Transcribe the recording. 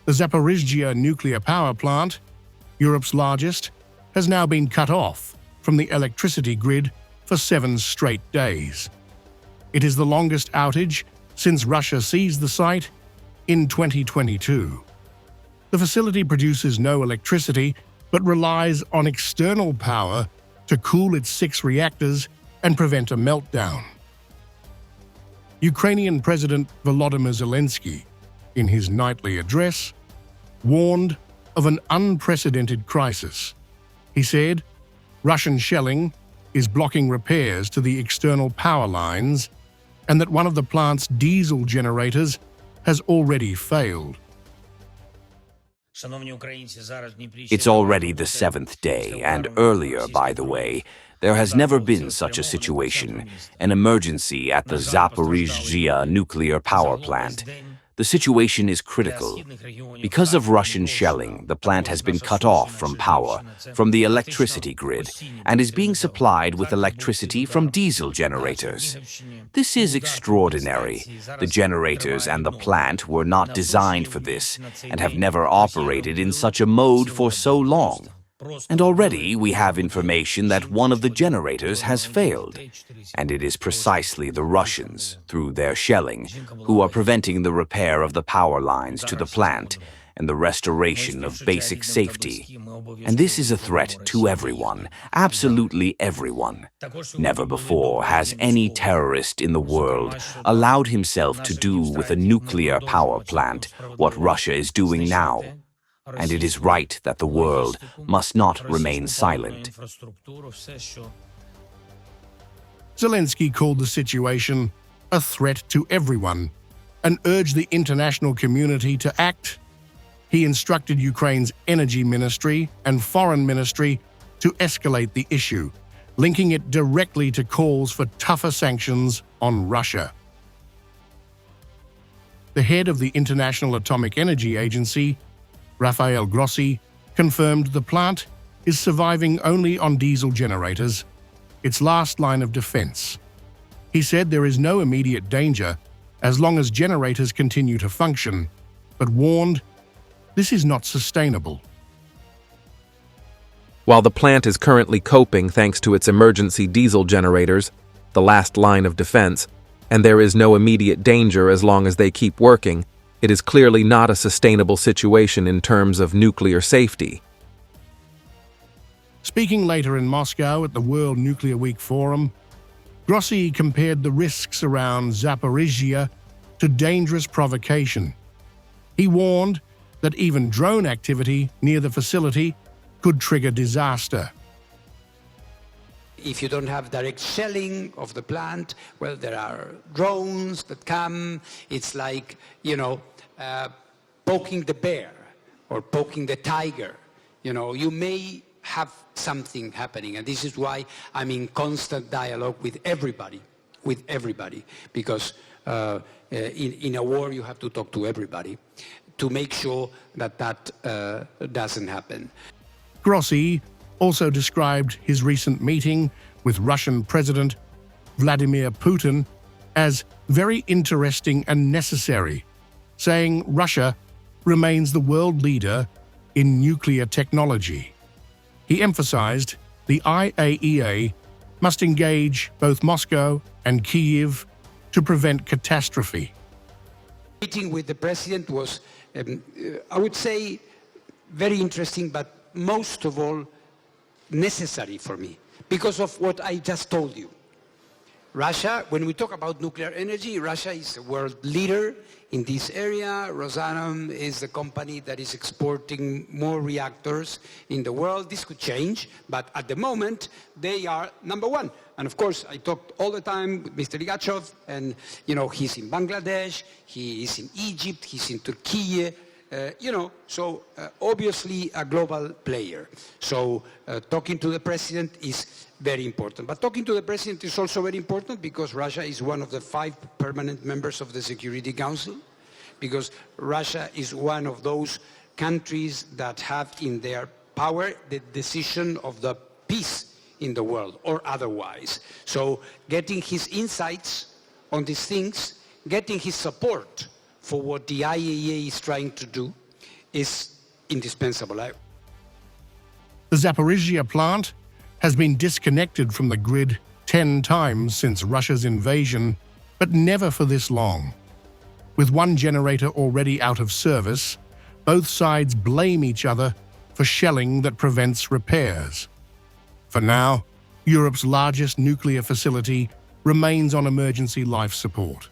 The Zaporizhzhia nuclear power plant, Europe's largest, has now been cut off from the electricity grid for 7 straight days. It is the longest outage since Russia seized the site in 2022. The facility produces no electricity but relies on external power to cool its 6 reactors and prevent a meltdown. Ukrainian President Volodymyr Zelenskyy, in his nightly address, warned of an unprecedented crisis. He said, Russian shelling is blocking repairs to the external power lines and that one of the plant's diesel generators has already failed. It's already the 7th day, and earlier, by the way, there has never been such a situation, an emergency at the Zaporizhzhia nuclear power plant. The situation is critical. Because of Russian shelling, the plant has been cut off from power, from the electricity grid, and is being supplied with electricity from diesel generators. This is extraordinary. The generators and the plant were not designed for this and have never operated in such a mode for so long. And already we have information that one of the generators has failed. And it is precisely the Russians, through their shelling, who are preventing the repair of the power lines to the plant and the restoration of basic safety. And this is a threat to everyone, absolutely everyone. Never before has any terrorist in the world allowed himself to do with a nuclear power plant what Russia is doing now. And it is right that the world must not remain silent. Zelenskyy called the situation a threat to everyone and urged the international community to act. He instructed Ukraine's energy ministry and foreign ministry to escalate the issue, linking it directly to calls for tougher sanctions on Russia. The head of the International Atomic Energy Agency, Rafael Grossi, confirmed the plant is surviving only on diesel generators, its last line of defense. He said there is no immediate danger as long as generators continue to function, but warned this is not sustainable. While the plant is currently coping thanks to its emergency diesel generators, the last line of defense, and there is no immediate danger as long as they keep working, it is clearly not a sustainable situation in terms of nuclear safety. Speaking later in Moscow at the World Nuclear Week Forum, Grossi compared the risks around Zaporizhzhia to dangerous provocation. He warned that even drone activity near the facility could trigger disaster. If you don't have direct shelling of the plant, well, there are drones that come. It's like, poking the bear or poking the tiger. You may have something happening. And this is why I'm in constant dialogue with everybody, because in a war you have to talk to everybody to make sure that doesn't happen. Grossi also described his recent meeting with Russian President Vladimir Putin as very interesting and necessary, saying Russia remains the world leader in nuclear technology. He emphasized the IAEA must engage both Moscow and Kyiv to prevent catastrophe. Meeting with the president was, I would say, very interesting, but most of all, necessary for me, because of what I just told you. Russia, when we talk about nuclear energy, Russia is a world leader in this area. Rosatom is the company that is exporting more reactors in the world. This could change, but at the moment, they are number one. And of course, I talked all the time with Mr. Ligachov, and he's in Bangladesh, he is in Egypt, he's in Turkey, so obviously a global player. So talking to the president is very important. But talking to the president is also very important because Russia is one of the 5 permanent members of the Security Council, because Russia is one of those countries that have in their power the decision of the peace in the world or otherwise. So getting his insights on these things, getting his support for what the IAEA is trying to do is indispensable. The Zaporizhzhia plant has been disconnected from the grid 10 times since Russia's invasion, but never for this long. With one generator already out of service, both sides blame each other for shelling that prevents repairs. For now, Europe's largest nuclear facility remains on emergency life support.